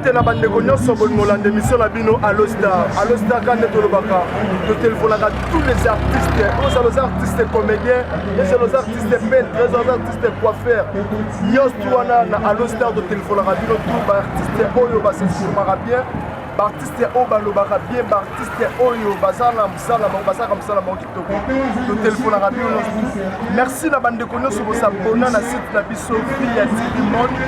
te na bande ko nyonso bon molande mission la bino Allo Star quand to lobaka to téléphonaka tous les artistes les artistes comédiens et les artistes peintres les artistes coiffeurs nyonso wana na Allo Star to téléphonaka bino tout ba artiste oyo ba se bien artiste oyo balobaka bien artiste oyo bazala msala bazaka msala mo kitoko to téléphonaka bino merci na bande ko nyonso bo s'abonner na site na biso Viya TV Monde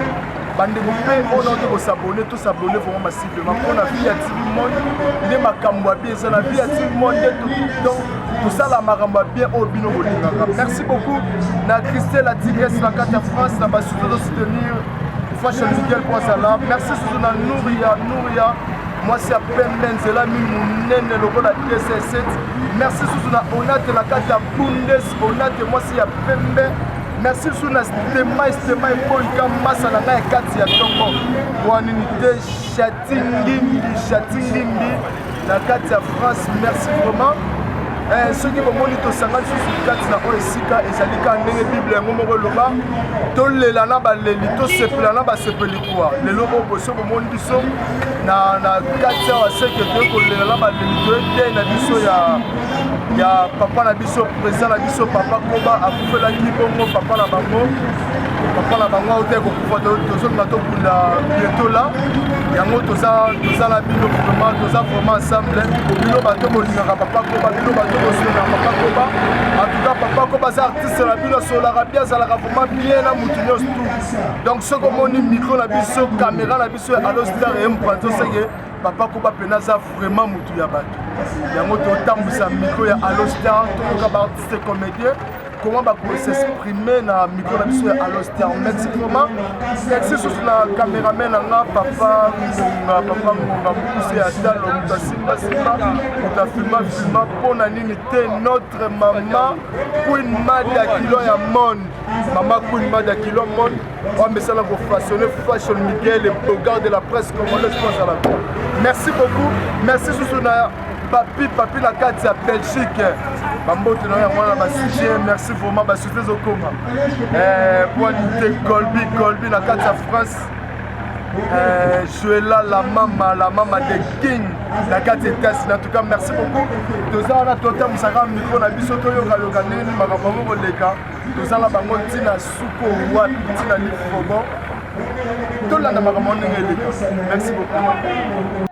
bande ko pe on a de s'abonner tous s'abonner vraiment massivement on a Viya TV Monde ne makambo bien ça na Viya TV Monde donc tout ça la makambo bien au bino bolingaka merci beaucoup na Christelle la tigresse na carte France na ba soutenir Fashion Miguel pour ça là merci surtout na Nouria moi c'est à penza la mine le logo la DSS7 merci surtout na Onate la carte à Bundes Onate moi c'est à Pembe merci surtout na Stema pour une masse na la carte ya Tongo pour une unité Chatingimbi la carte à France merci vraiment ceux qui vont moniter au sangal sur cette carte na Oesika et ça dit qu'en ndenge Bible ngomoko loba to lela na baleli to sepela na ba sepeli quoi le lobo boso bo monde biso na carte ya seke to ko lela na baleli to te na biso ya papa na biso président na biso papa koba akufela kibongo papa na bango ote ko kufa to na to kula bientôt là yango toza la bino vraiment ensemble bino bato bolingaka papa koba bino bato bosolaka papa koba en tout cas papa koba za artiste na bino asolaka bien azalaka vraiment bien na mutu nyonso tout donc soki omoni micro na biso caméra na biso Allo Star et mpanzo seke papa koba pena aza vraiment mutu ya bato yango totambwisa micro ya Allo Star toyoka baartiste comédien comment va s'exprimer na micro na biso ya Allo Star merci vraiment merci surtout na caméraman na papa ngonga mukuse ya talo mutasimba mutafilma pona nini te notre maman Queen Mada kilo ya monde maman Queen Mada kilo monde on met ça là pour façonner Fashion Miguel et Bogar de la presse congolaise pense à la merci beaucoup merci surtout na papi la carte ya Belgique bambote na mwana basije merci vraiment basute zokoma pointe Colby na carte ya France Joëla la mama de King la carte États en tout cas merci beaucoup toza na tota musaka micro na biso toyoka ndenge makambo moko leka toza la bango tina suko wa tina lifobo tolanda makambo ndenge leka merci beaucoup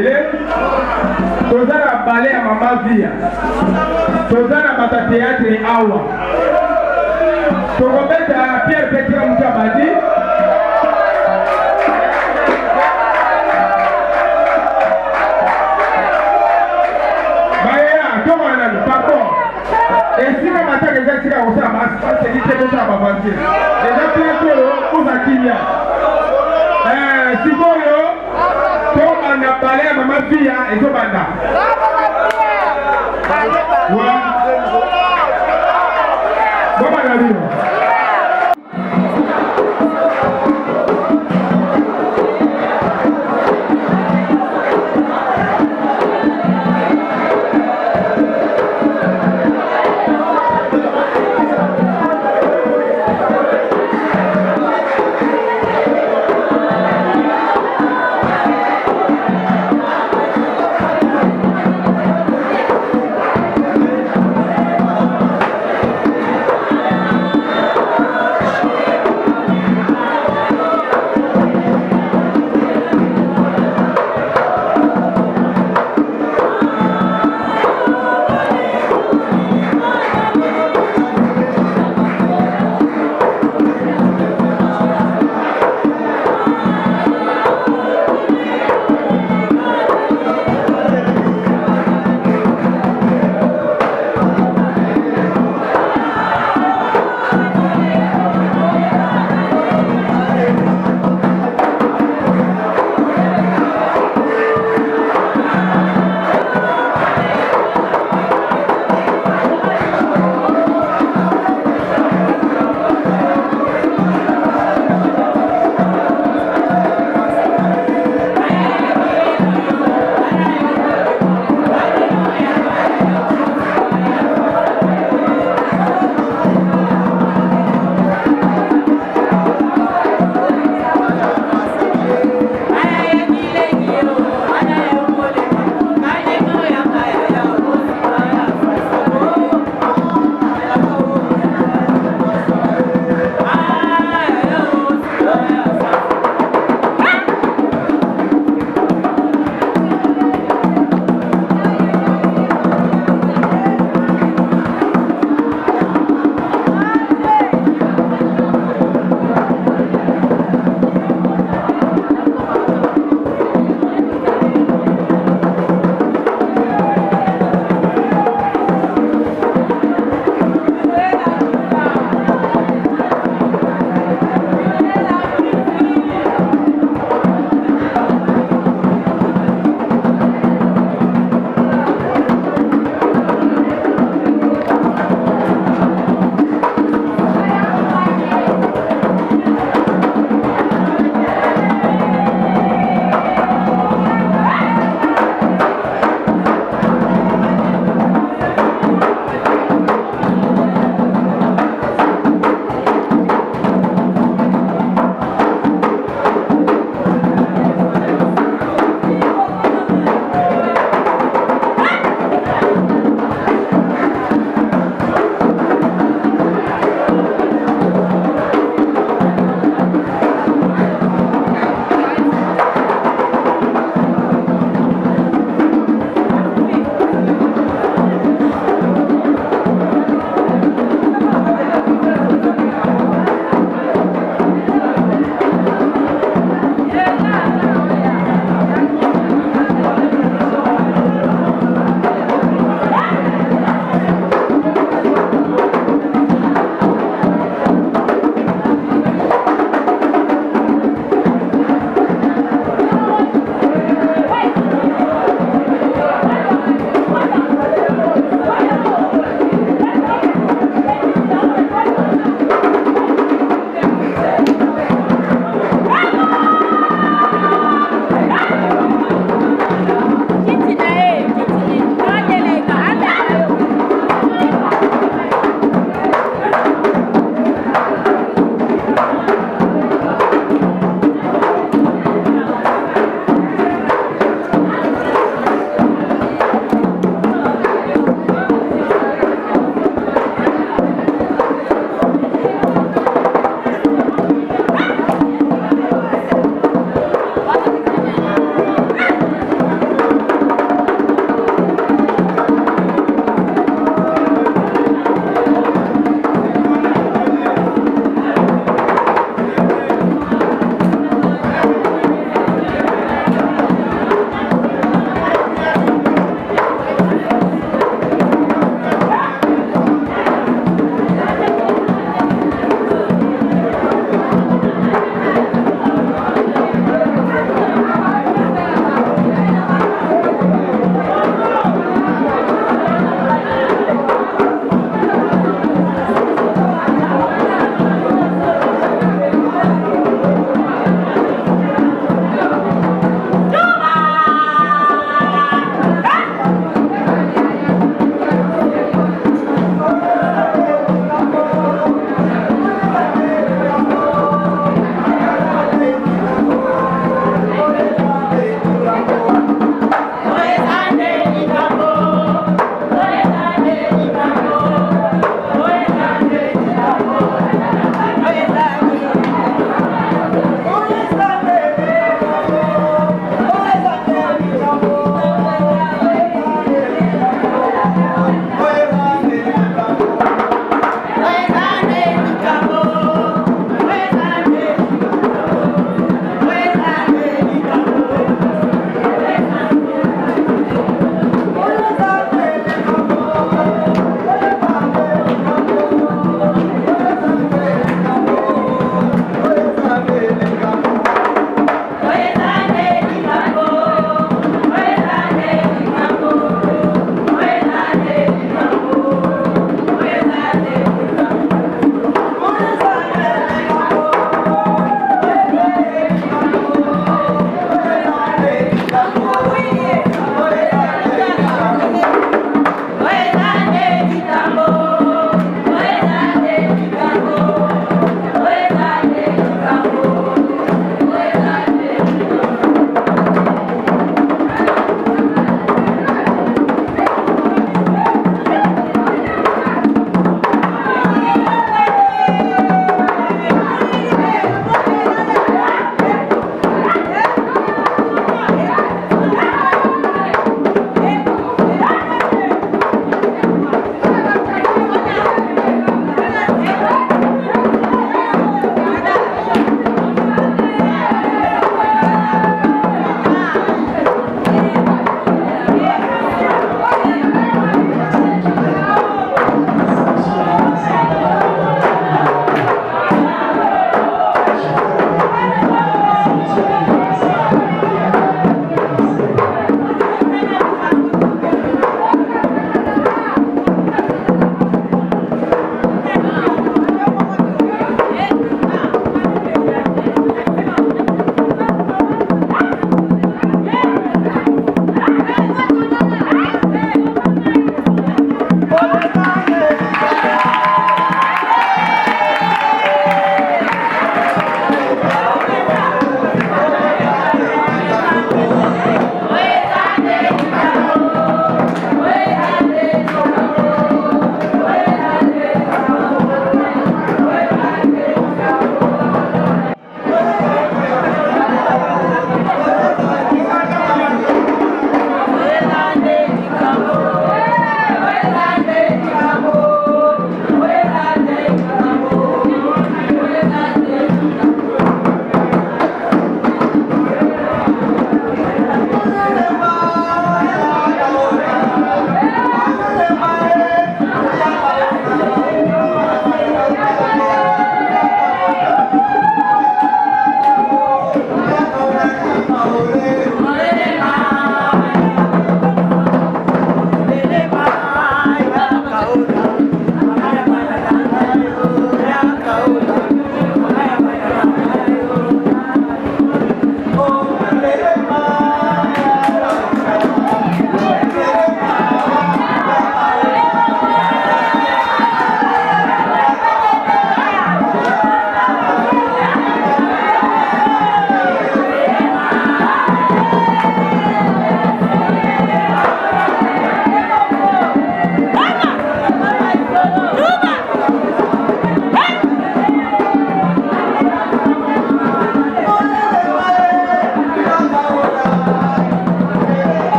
ebele toza na ballet ya mama Viya toza na bata théâtre awa tokobeta Pierre Petra Mukabadi baya tomana pardon esika matanga eza esika kosala basekite kosala bavantir eza piatolo kuza kimia sikoyo tobanda bale ya mama Viya ezobanda bobanda bino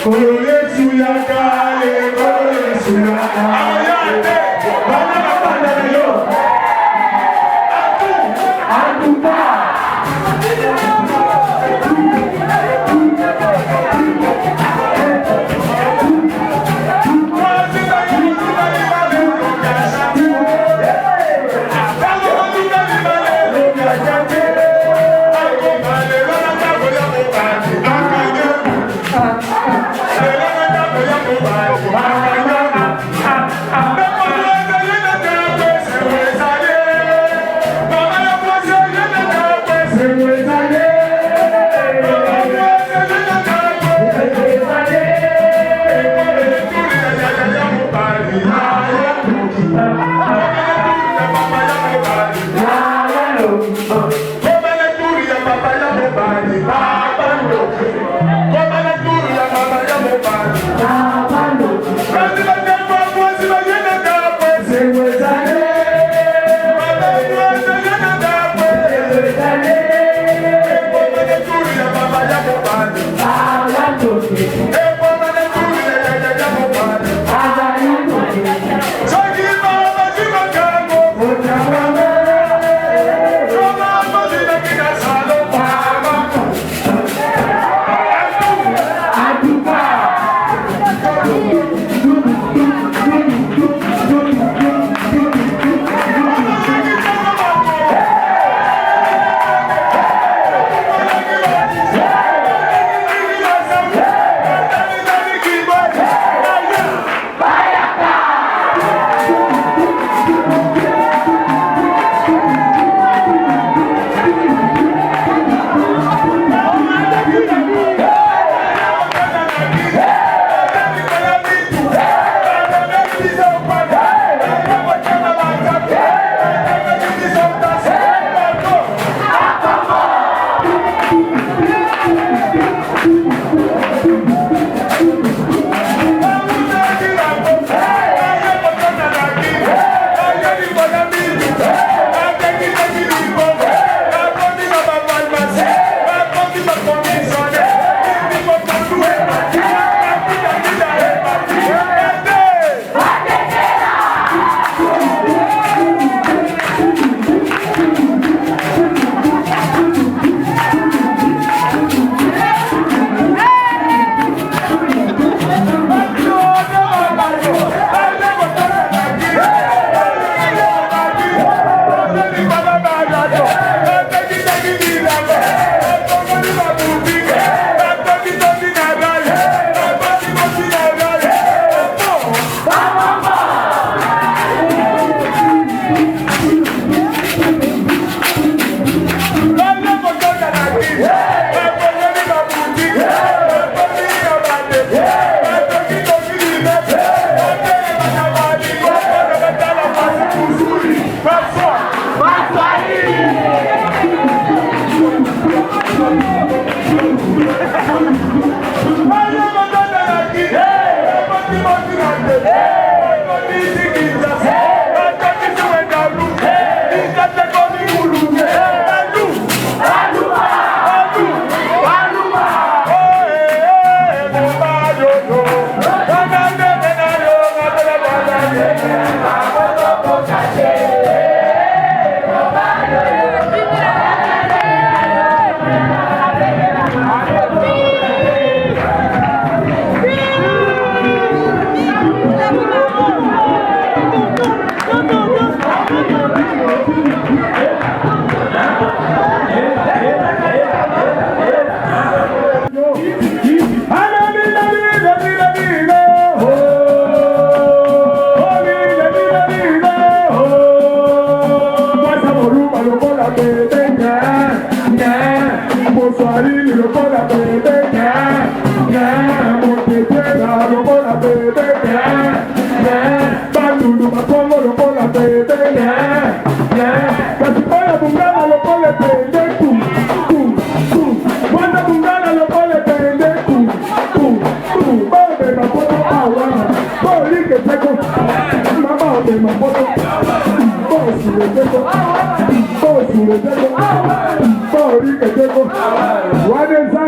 What is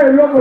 I love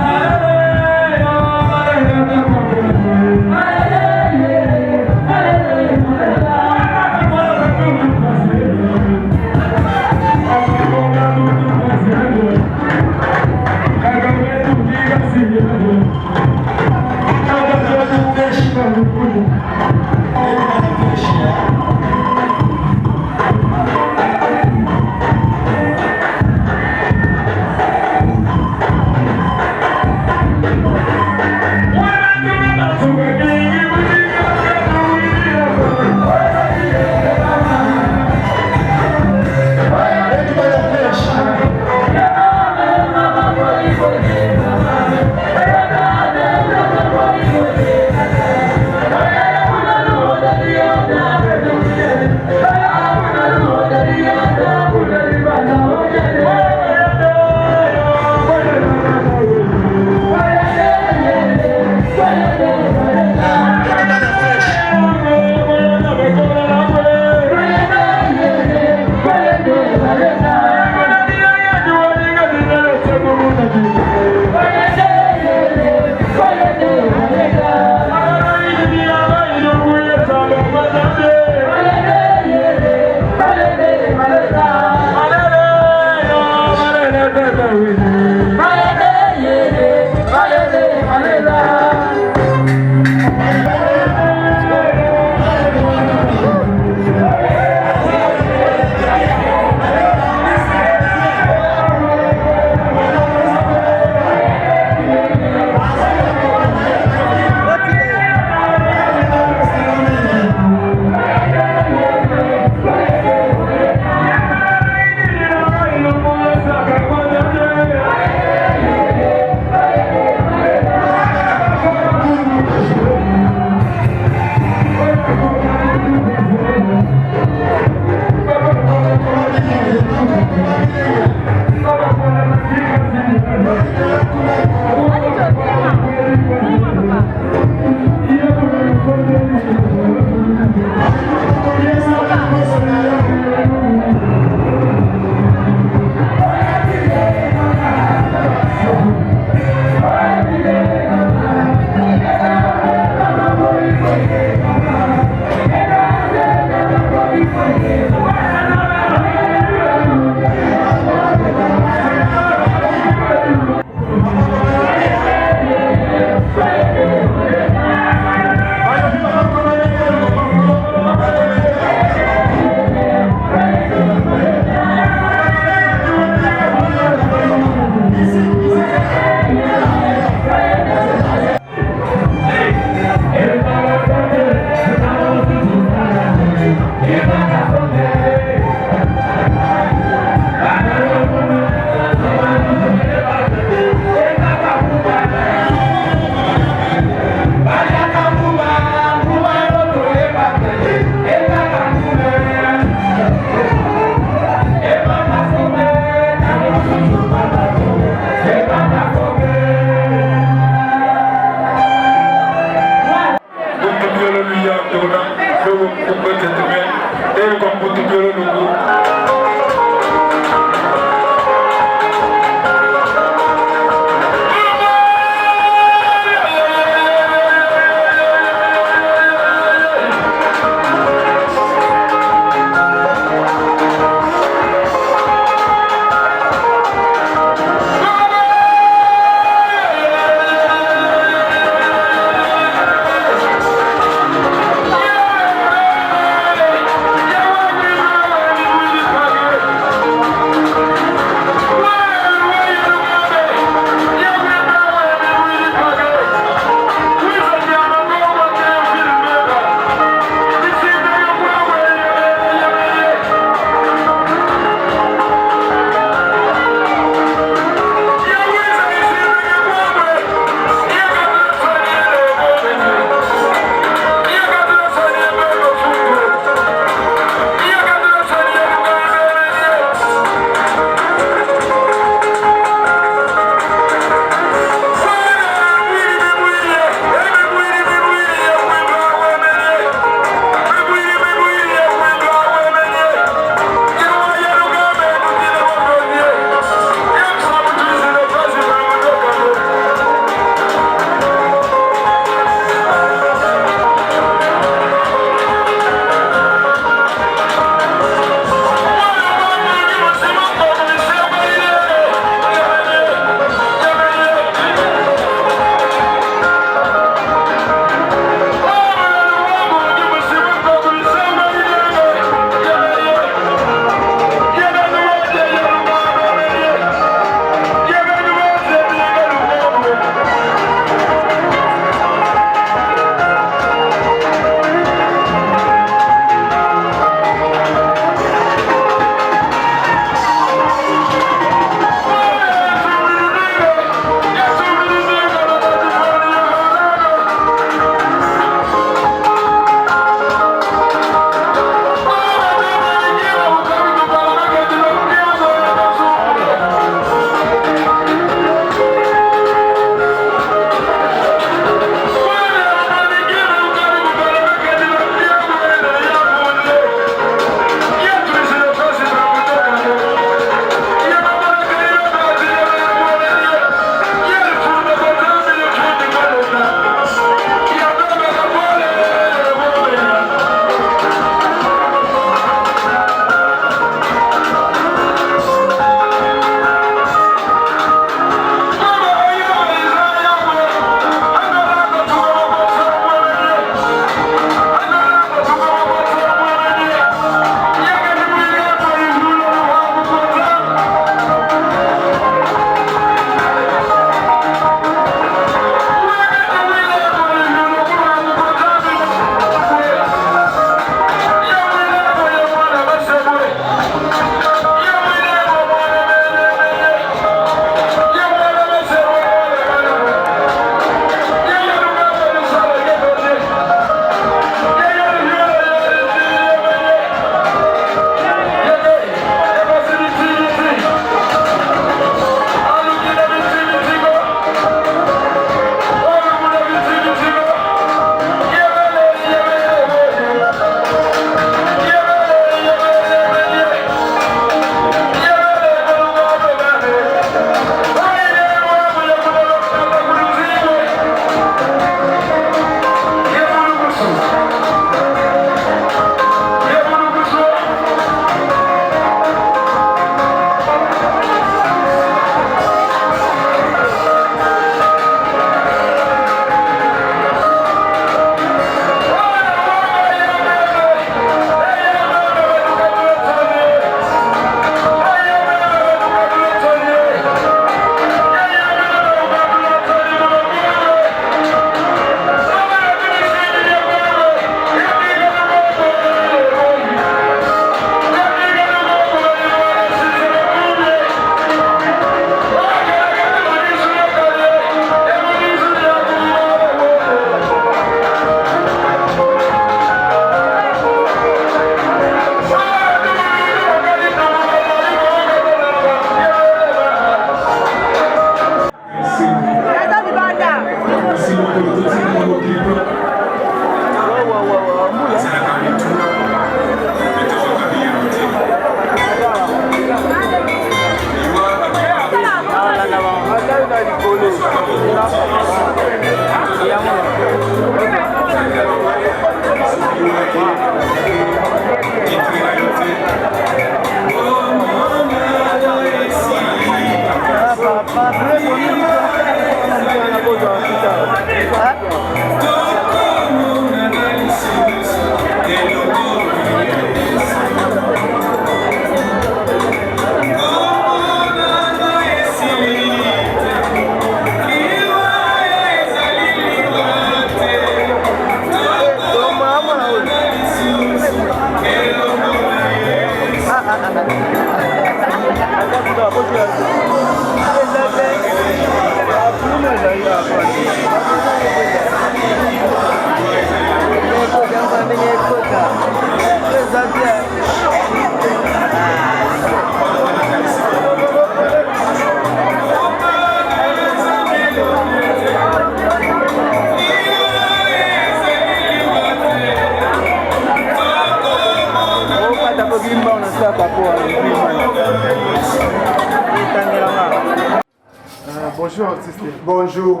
Bonjour artiste. Bonjour.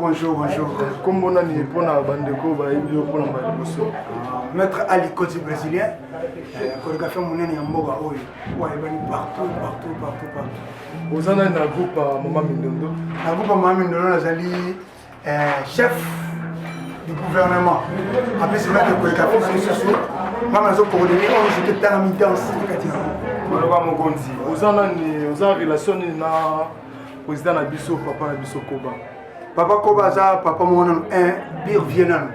Comme on a dit pour la bande pour la bande. Maître Ali Côté brésilien. Chorégraphie monnaie en Moga Oyo. Ouais, partout. Vous en avez un groupe à Maman Mindondo. Un groupe à Maman Mindondo, Nazali, chef du gouvernement. Après, c'est maître chorégraphie, c'est ce soir. Maman, je coordonné, j'étais dans la mi-danse. Vous en avez relation avec le président Nabiso, papa Nabiso Koba. Papa Koba, papa mon nom, pire Vietnam.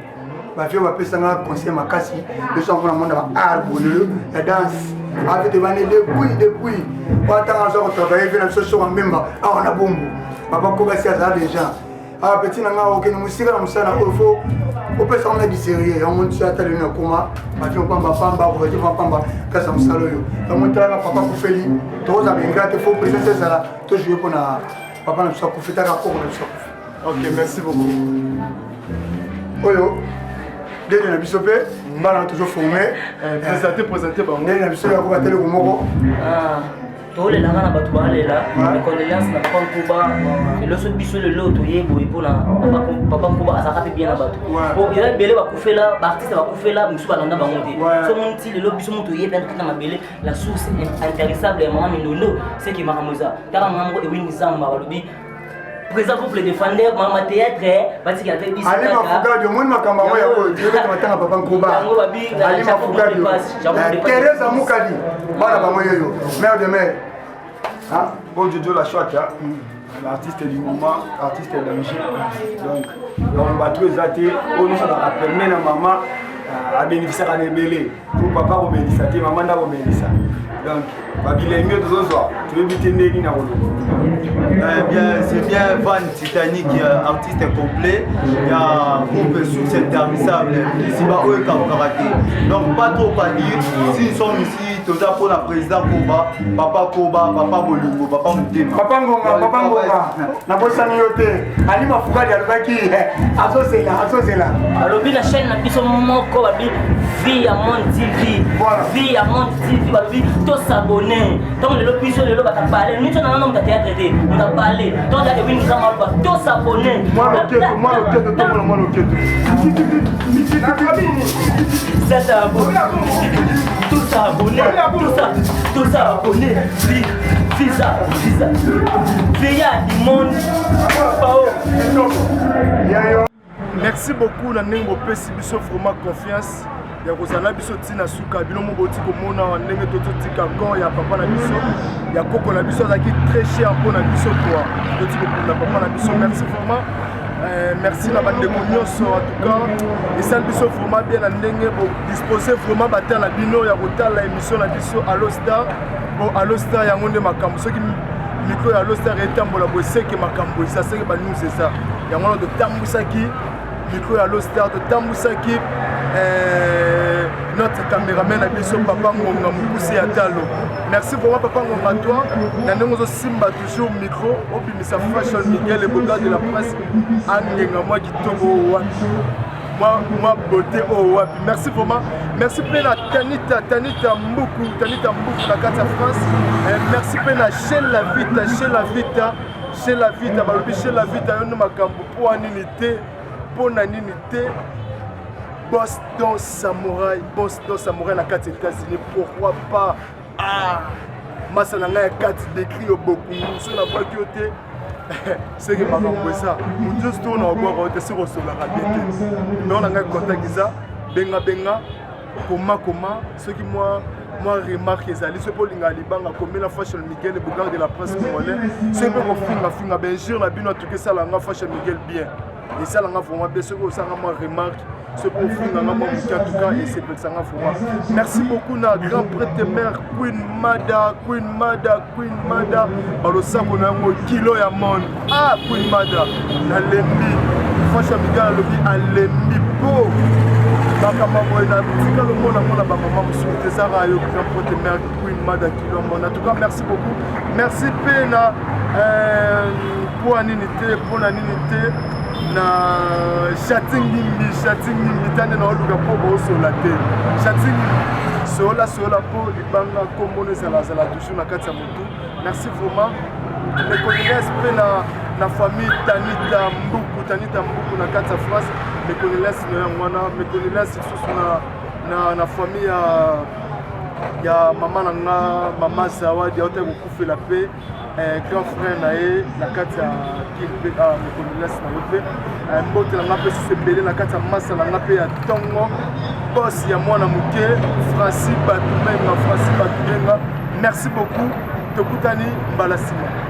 Ma fille va passer un conseil Makasi, le sang pour le monde à arbre, la danse. Avec des vannes depuis. Pas tant à travailler, venir sur un même, on a bombe. Papa Koba, c'est ça déjà. Ah, petit nana, ok, nous sommes là, nous sommes là, il faut. On peut s'en mettre du sérieux, on monte sur la télé, on coma, on va pamba, on va dire pamba, quand ça me salue. On monte là, papa pour faire l'île, tous les amis, il faut présenter ça là, tout jouer pour la papa, nous sommes pour faire d'accord, nous sommes. Ok, merci beaucoup. Oyo, dès que nous avons chopé, nous avons toujours formé. Présentez, bon. Dès que nous avons chopé, nous avons télé au Moro. tous les langues na bato balela les condoléances na papa Koba et le saut biso le lot yebo pour na papa Koba azaka pe bien na bato bon il y a belé ba kufela ba artiste ba kufela musu ba landa bango te so monti le lot biso moto yeba na mabele la source intéressable et maman Mindondo c'est qui maramoza tala maman ko ewini zamba balobi présent couple défendeur mama théâtre bati ka fait biso ali mafuga de monde makamba ya ko dieu ka matanga papa Koba ali mafuga de Teresa Mukadi bana ba moyo mère de mère hein bon Jojo la chouette l'artiste du moment artiste d'origine donc on va tous athées on nous a permis na maman à bénéficier à nebelé pour papa au bénéficier maman da au bénéficier donc babilé mieux de soir tu veux vite ndenge na rolo bien c'est bien Van Titanic artiste complet il y a un groupe succès intermissable ici bas au karaté donc pas trop à dire si nous sommes ici tout ça pour la président Koba papa papa Bolingo papa Mutema papa Ngonga na bosani yote ali mafuga ya lubaki azozela alobi na chaîne na biso moko babi Viya monde TV Viya monde TV babi to s'abonner donc le biso le bata parler nous on a nom de théâtre té on a parlé donc là oui nous avons pas to s'abonner moi le keto ça s'abonner tout ça abonné Visa Viya du monde merci beaucoup na ndenge opesi biso vraiment confiance ya kozala biso tina suka bino moboti komona ndenge totika corps ya papa na biso ya koko na biso azaki très cher pour na biso toi toti kopunda papa na biso merci vraiment merci na bandeko nyonso en tout cas esali biso vraiment bien na ndenge bo disposer vraiment batala bino ya kotala émission na biso Allo Star bon Allo Star yango nde makambo soki micro ya Allo Star etambola bo seke makambo ça seke ba nous c'est ça yango na totambusaki micro ya Allo Star totambusaki notre caméraman a biso papa Ngonga Mukuse ya Talo merci vraiment papa Ngonga toi na ndenge zo simba toujours micro obimisa fashion Miguel et Boga de la presse andenga moi kitoko wapi moi beauté au wapi merci vraiment merci pena Tanita Mbuku na carte ya France merci pena chez la vita balobi chez la vita yo makambo po aninité po naninité boss dans samouraï na 4 États-Unis pourquoi pas massa na ngai 4 décrit au beaucoup sur la voie côté c'est que makambo ça mutu sto na obwa ko tesi ko sola ka bete mais on a ngai contact ça benga comment ce qui moi remarque ezali ce pour linga libanga comme la fashion Miguel Bougar de la presse congolaise c'est peu ko finga ben jure na bino tout que ça la fashion Miguel bien et ça la vraiment bien ce que ça moi remarque ce pour finga moi en tout cas et c'est pour ça vraiment merci beaucoup na grand prêtre mère Queen Mada balo sako na ngo kilo ya monde Queen Mada na lembi fashion Miguel lobi a lembi po en tout cas, merci beaucoup. Merci Pena pour l'unité, na chatting tane na oluka po solate chatting sola po libanga komone zala toujours na kati ya motu. Merci vraiment. Les connaissances na famille Tanita Mbuku na kati ya France. Les connaissances mes connaissances na famille ya mama nanga mama Zawadi ya otako kufela pe grand frère nae na kati ya kilpe mes connaissances na yope mbote na ngape sebele na kati ya masa na ngape ya tongo boss ya mwana muke Francis Batumenga merci beaucoup tokutani mbala sima.